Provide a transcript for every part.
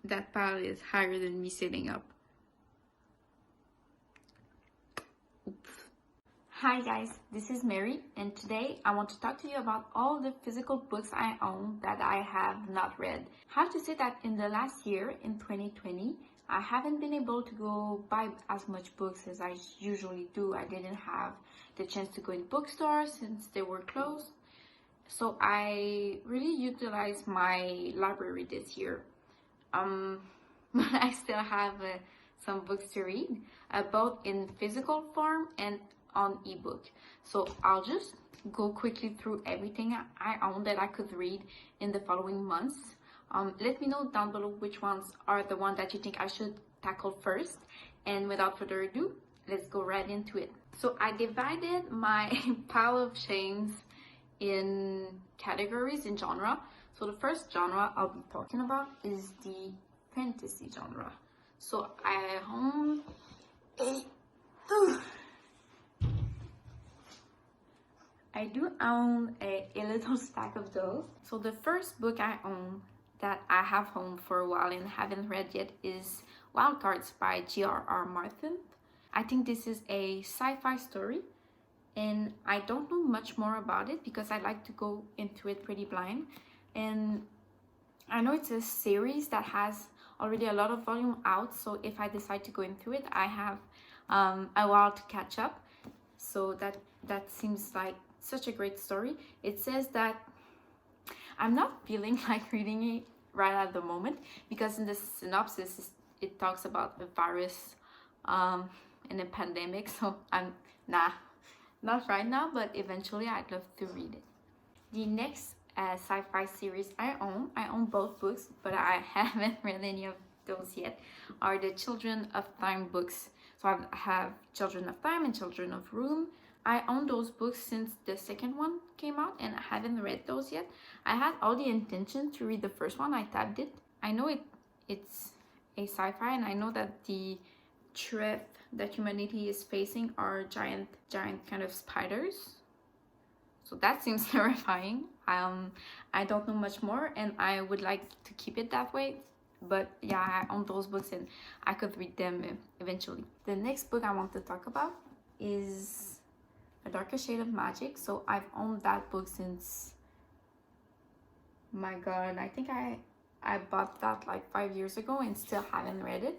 That pile is higher than me sitting up. Oops. Hi guys, this is Mary, and today I want to talk to you about all the physical books I own that I have not read. I have to say that in the last year, in 2020, I haven't been able to go buy as much books as I usually do. I didn't have the chance to go in bookstores since they were closed. So I really utilized my library this year. But I still have some books to read, both in physical form and on ebook. So I'll just go quickly through everything I own that I could read in the following months. Let me know down below which ones are the ones that you think I should tackle first. And without further ado, let's go right into it. So I divided my pile of shames in categories, in genre. So the first genre I'll be talking about is the fantasy genre. So I own I do own a little stack of those. So the first book I own that I have owned for a while and haven't read yet is Wild Cards by J.R.R. Martin. I think this is a sci-fi story, and I don't know much more about it because I like to go into it pretty blind. And I know it's a series that has already a lot of volume out, so if I decide to go into it, I have a while to catch up. So that seems like such a great story. It says that I'm not feeling like reading it right at the moment because in the synopsis it talks about a virus and a pandemic, so I'm not right now, but eventually I'd love to read it. The next sci-fi series I own both books, but I haven't read any of those yet, are the Children of Time books. So I have Children of Time and Children of Room. I own those books since the second one came out, and I haven't read those yet. I had all the intention to read the first one. I tabbed it. I know it's a sci-fi, and I know that the threat that humanity is facing are giant kind of spiders. So that seems terrifying. I don't know much more, and I would like to keep it that way. But yeah, I own those books and I could read them eventually. The next book I want to talk about is A Darker Shade of Magic. So I've owned that book since, my god, I think I bought that like 5 years ago and still haven't read it.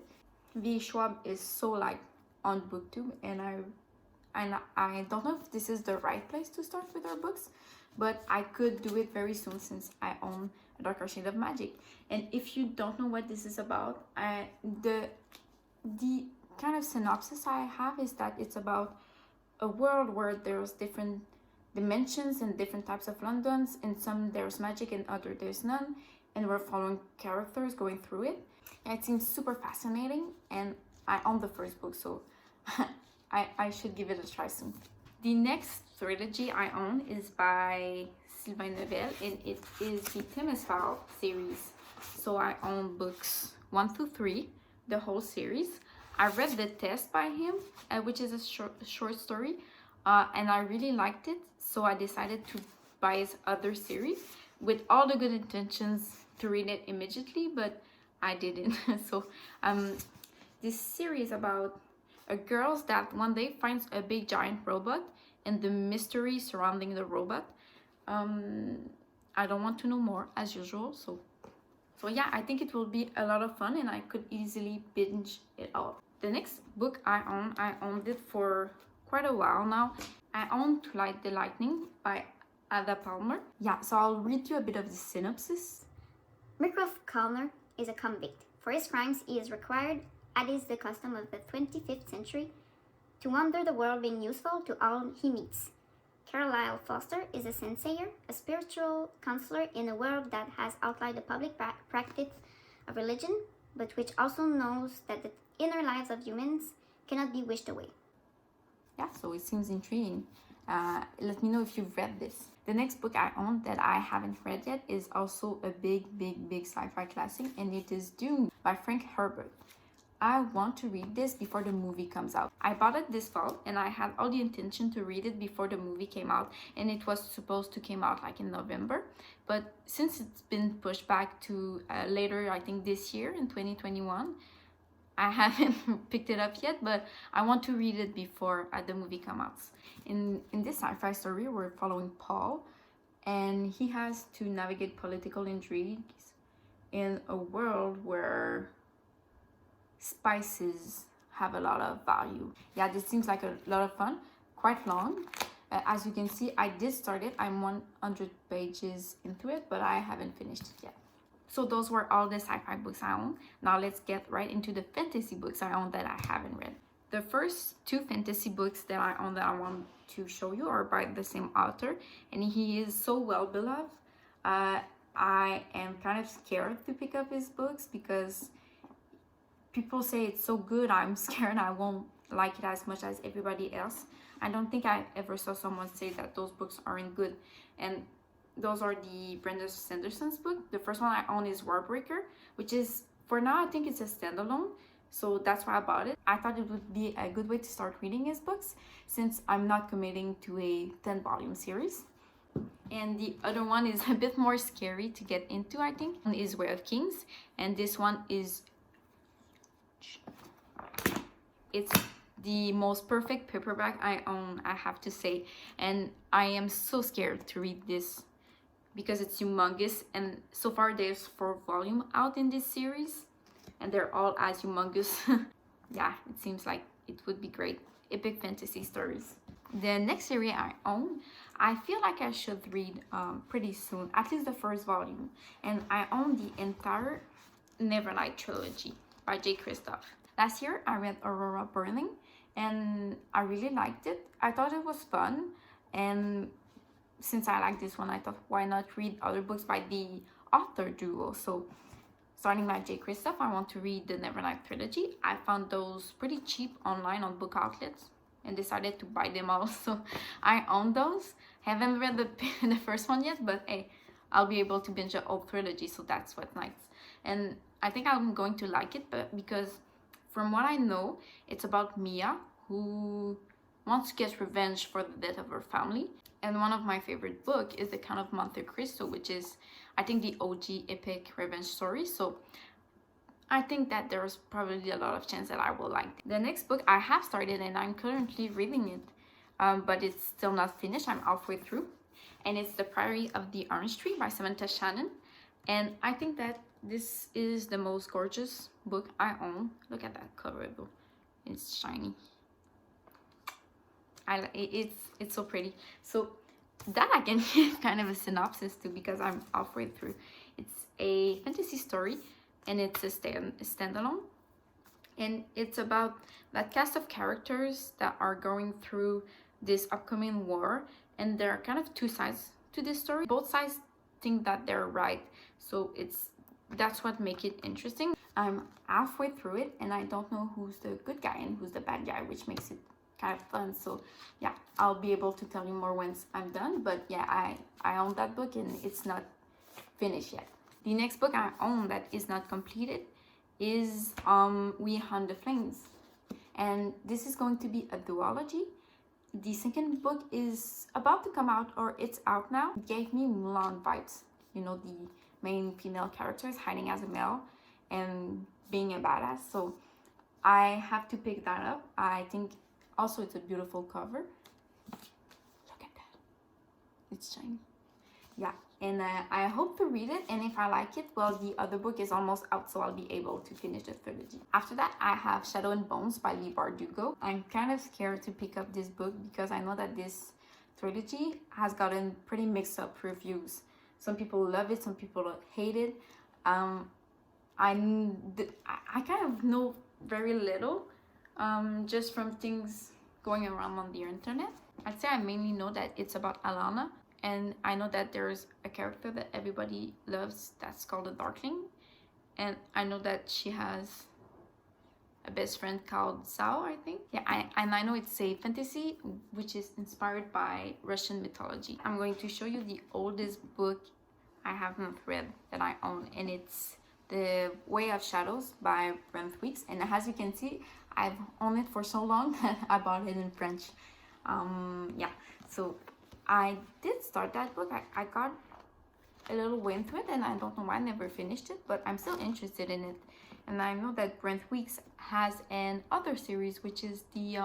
V. Schwab is so like on booktube, and I don't know if this is the right place to start with our books, but I could do it very soon since I own A Darker Shade of Magic. And if you don't know what this is about, the kind of synopsis I have is that it's about a world where there's different dimensions and different types of Londons. In some there's magic, and other there's none, and we're following characters going through it. And it seems super fascinating, and I own the first book, so I should give it a try soon. The next trilogy I own is by Sylvain Neuvel, and it is the Temesval series. So I own books 1 through 3, the whole series. I read The Test by him, which is a short story, and I really liked it. So I decided to buy his other series with all the good intentions to read it immediately, but I didn't. So this series about a girl that one day finds a big giant robot and the mystery surrounding the robot. I don't want to know more as usual, so yeah, I think it will be a lot of fun and I could easily binge it all. The next book I owned it for quite a while now. I own To Light the Lightning by Ada Palmer. Yeah, so I'll read you a bit of the synopsis. Mycroft Calner is a convict. For his crimes, he is required, as is the custom of the 25th century, to wander the world being useful to all he meets. Carlyle Foster is a senseier, a spiritual counselor in a world that has outlawed the public practice of religion, but which also knows that the inner lives of humans cannot be wished away. Yeah, so it seems intriguing. Let me know if you've read this. The next book I own that I haven't read yet is also a big sci-fi classic, and it is Dune by Frank Herbert. I want to read this before the movie comes out. I bought it this fall and I had all the intention to read it before the movie came out, and it was supposed to come out like in November, but since it's been pushed back to later, I think this year in 2021, I haven't picked it up yet, but I want to read it before the movie comes out. In this sci-fi story, we're following Paul, and he has to navigate political intrigues in a world where spices have a lot of value. Yeah, this seems like a lot of fun, quite long. As you can see, I did start it. I'm 100 pages into it, but I haven't finished it yet. So those were all the sci-fi books I own. Now let's get right into the fantasy books I own that I haven't read. The first two fantasy books that I own that I want to show you are by the same author, and he is so well beloved. I am kind of scared to pick up his books because people say it's so good. I'm scared I won't like it as much as everybody else. I don't think I ever saw someone say that those books aren't good. And those are the Brenda Sanderson's book. The first one I own is Warbreaker, which is, for now, I think it's a standalone. So that's why I bought it. I thought it would be a good way to start reading his books since I'm not committing to a 10-volume series. And the other one is a bit more scary to get into, I think. One is Way of Kings, and this one is... It's the most perfect paperback I own, I have to say. And I am so scared to read this because it's humongous, and so far there's 4 volumes out in this series and they're all as humongous. Yeah, it seems like it would be great. Epic fantasy stories. The next series I own, I feel like I should read pretty soon, at least the first volume, and I own the entire Nevernight trilogy by J. Kristoff. Last year I read Aurora Burning and I really liked it. I thought it was fun, and since I like this one, I thought why not read other books by the author duo. So starting by J. Kristoff, I want to read the Nevernight trilogy. I found those pretty cheap online on book outlets and decided to buy them all. So I own those. Haven't read the first one yet, but hey, I'll be able to binge the whole trilogy, so that's what's nice. And I think I'm going to like it, but because from what I know, it's about Mia, who wants to get revenge for the death of her family. And one of my favorite books is The Count of Monte Cristo, which is, I think, the OG epic revenge story. So I think that there's probably a lot of chance that I will like it. The next book I have started and I'm currently reading it, but it's still not finished. I'm halfway through. And it's The Priory of the Orange Tree by Samantha Shannon. And I think that this is the most gorgeous book I own. Look at that cover, though. It's shiny. It's so pretty. So that I can give kind of a synopsis to because I'm halfway through. It's a fantasy story and it's a standalone. And it's about that cast of characters that are going through this upcoming war. And there are kind of two sides to this story. Both sides think that they're right. So that's what makes it interesting. I'm halfway through it and I don't know who's the good guy and who's the bad guy, which makes it kind of fun. So yeah, I'll be able to tell you more once I'm done. But yeah, I own that book and it's not finished yet. The next book I own that is not completed is We Hunt the Flames. And this is going to be a duology. The second book is about to come out, or it's out now. It gave me Mulan vibes. You know, the main female character is hiding as a male and being a badass. So I have to pick that up. I think also it's a beautiful cover. Look at that. It's shiny. Yeah, and I hope to read it, and if I like it, well, the other book is almost out, so I'll be able to finish the trilogy. After that, I have Shadow and Bones by Leigh Bardugo. I'm kind of scared to pick up this book because I know that this trilogy has gotten pretty mixed up reviews. Some people love it, some people hate it. I kind of know very little, just from things going around on the internet. I'd say I mainly know that it's about Alana. And I know that there's a character that everybody loves that's called a Darkling. And I know that she has a best friend called Sao, I think. Yeah, and I know it's a fantasy which is inspired by Russian mythology. I'm going to show you the oldest book I haven't read that I own, and it's The Way of Shadows by Brent Weeks, and as you can see, I've owned it for so long that I bought it in French. Yeah, so I did start that book. I got a little way into it, and I don't know why I never finished it, but I'm still interested in it. And I know that Brent Weeks has an other series, which is the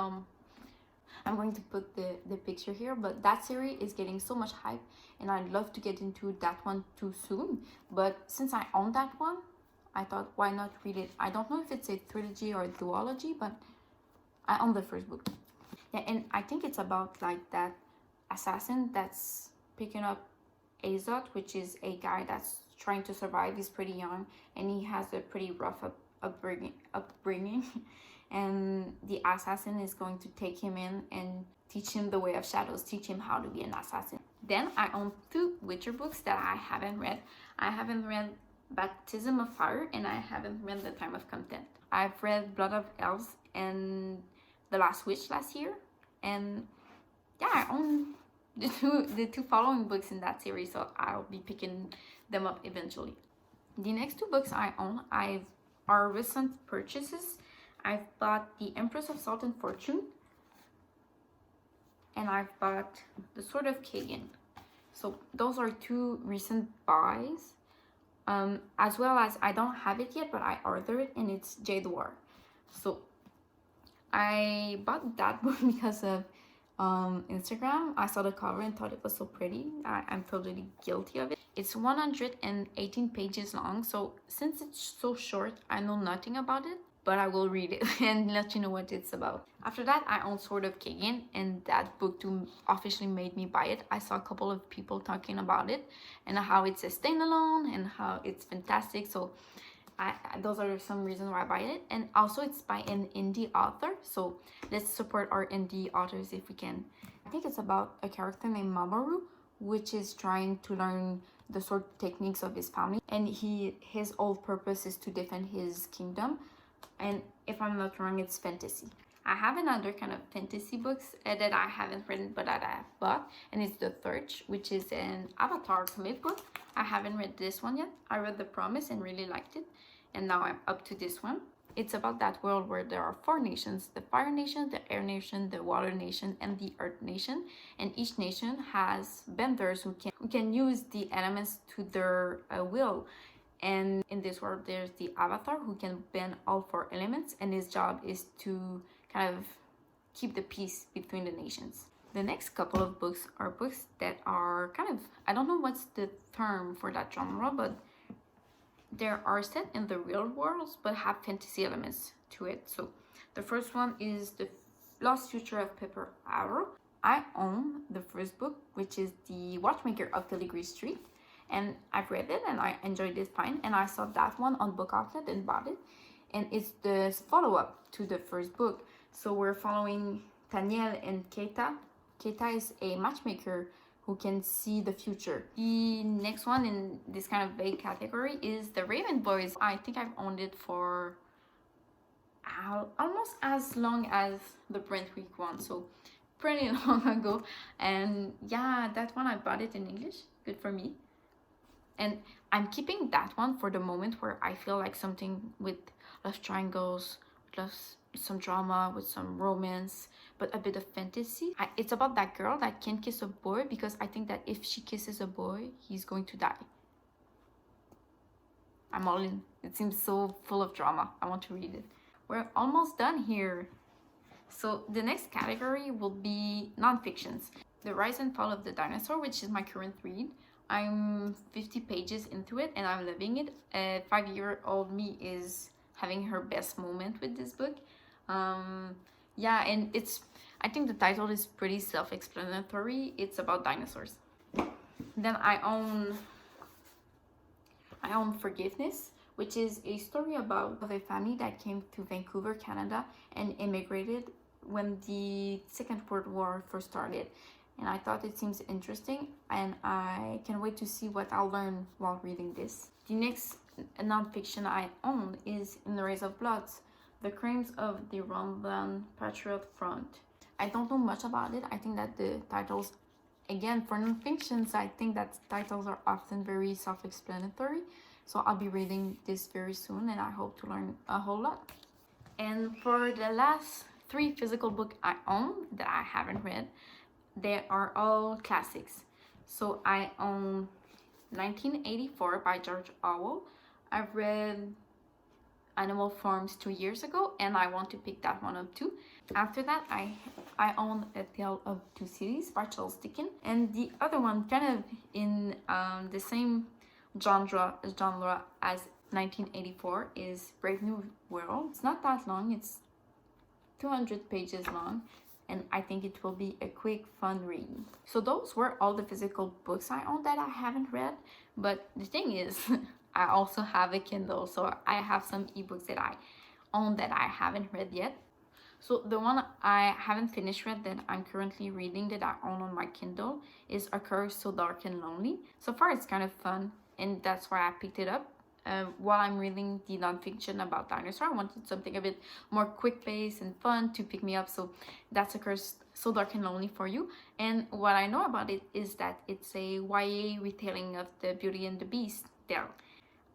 I'm going to put the picture here, but that series is getting so much hype, and I'd love to get into that one too soon. But since I own that one, I thought, why not read it? I don't know if it's a trilogy or a duology, but I own the first book. Yeah, and I think it's about like that assassin that's picking up Azot, which is a guy that's trying to survive. He's pretty young, and he has a pretty rough upbringing. And the assassin is going to take him in and teach him the Way of Shadows, teach him how to be an assassin. Then I own 2 Witcher books that I haven't read. I haven't read Baptism of Fire, and I haven't read The Time of Content. I've read Blood of Elves and The Last Witch last year, and yeah, I own the two following books in that series, so I'll be picking them up eventually. The next 2 books I own are recent purchases. I've bought The Empress of Salt and Fortune, and I've bought The Sword of Kagan. So those are 2 recent buys. As well as I don't have it yet, but I ordered it, and it's Jade War. So I bought that book because of Instagram. I saw the cover and thought it was so pretty. I'm totally guilty of it. It's 118 pages long, so since it's so short, I know nothing about it, but I will read it and let you know what it's about. After that, I own Sword of Kagan, and that book too officially made me buy it. I saw a couple of people talking about it and how it's a standalone and how it's fantastic. So those are some reasons why I buy it. And also it's by an indie author, so let's support our indie authors if we can. I think it's about a character named Mamoru, which is trying to learn the sword techniques of his family, and his whole purpose is to defend his kingdom. And if I'm not wrong, it's fantasy. I have another kind of fantasy books that I haven't read but that I have bought, and it's The Third, which is an Avatar comic book. I haven't read this one yet. I read The Promise and really liked it, and now I'm up to this one. It's about that world where there are 4 nations: the Fire Nation, the Air Nation, the Water Nation, and the Earth Nation. And each nation has benders who can use the elements to their will. And in this world, there's the Avatar who can bend all 4 elements, and his job is to kind of keep the peace between the nations. The next couple of books are books that are kind of, I don't know what's the term for that genre, but they are set in the real world but have fantasy elements to it. So the first one is The Lost Future of Pepper Arrow. I own the first book, which is The Watchmaker of Filigree Street, and I've read it and I enjoyed it fine, and I saw that one on Book Outlet and bought it, and it's the follow-up to the first book. So we're following Daniel and Keita. Keita is a matchmaker who can see the future. The next one in this kind of vague category is The Raven Boys. I think I've owned it for almost as long as the Brent Week one, so pretty long ago. And yeah, that one I bought it in English. Good for me. And I'm keeping that one for the moment where I feel like something with love triangles, plus some drama, with some romance, but a bit of fantasy. It's about that girl that can't kiss a boy because I think that if she kisses a boy, he's going to die. I'm all in. It seems so full of drama. I want to read it. We're almost done here. So the next category will be non-fictions. The Rise and Fall of the Dinosaur, which is my current read. I'm 50 pages into it and I'm loving it. 5-year-old me is having her best moment with this book. Yeah, and I think the title is pretty self-explanatory. It's about dinosaurs. Then I own Forgiveness, which is a story about a family that came to Vancouver, Canada, and immigrated when the Second World War first started. And I thought it seems interesting, and I can't wait to see what I'll learn while reading this. The next nonfiction I own is In the Race of Bloods, The Crimes of the Rwandan Patriot Front. I don't know much about it. I think that the titles, again, for nonfictions, I think that titles are often very self-explanatory. So I'll be reading this very soon, and I hope to learn a whole lot. And for the last 3 physical books I own that I haven't read, they are all classics. So I own 1984 by George Orwell. I've read Animal Farms 2 years ago, and I want to pick that one up too. After that, I own A Tale of Two Cities by Charles Dickens, and the other one kind of in the same genre as 1984 is Brave New World. It's not that long, it's 200 pages long, and I think it will be a quick, fun read. So those were all the physical books I own that I haven't read, but the thing is, I also have a Kindle, so I have some ebooks that I own that I haven't read yet. So the one I haven't finished read that I'm currently reading that I own on my Kindle is A Curse So Dark and Lonely. So far it's kind of fun, and that's why I picked it up. While I'm reading the nonfiction about dinosaurs, I wanted something a bit more quick paced and fun to pick me up. So that's A Curse So Dark and Lonely for you. And what I know about it is that it's a YA retelling of the Beauty and the Beast tale.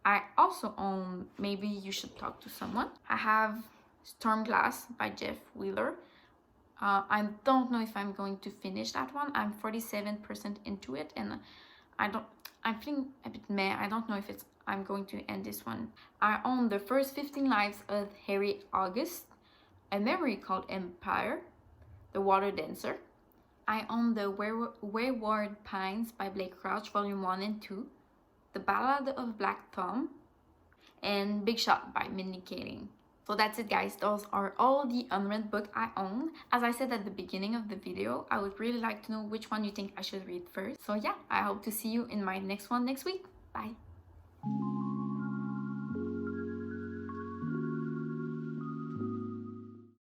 I also own Maybe You Should Talk to Someone. I have Stormglass by Jeff Wheeler. I don't know if I'm going to finish that one. I'm 47% into it, and I'm feeling a bit meh. I don't know if I'm going to end this one. I own The First 15 Lives of Harry August, A Memory Called Empire, The Water Dancer. I own The Wayward Pines by Blake Crouch, Volume 1 and 2, The Ballad of Black Tom, and Big Shot by Mindy Kaling. So that's it, guys. Those are all the unread books I own. As I said at the beginning of the video, I would really like to know which one you think I should read first. So yeah, I hope to see you in my next one next week. Bye.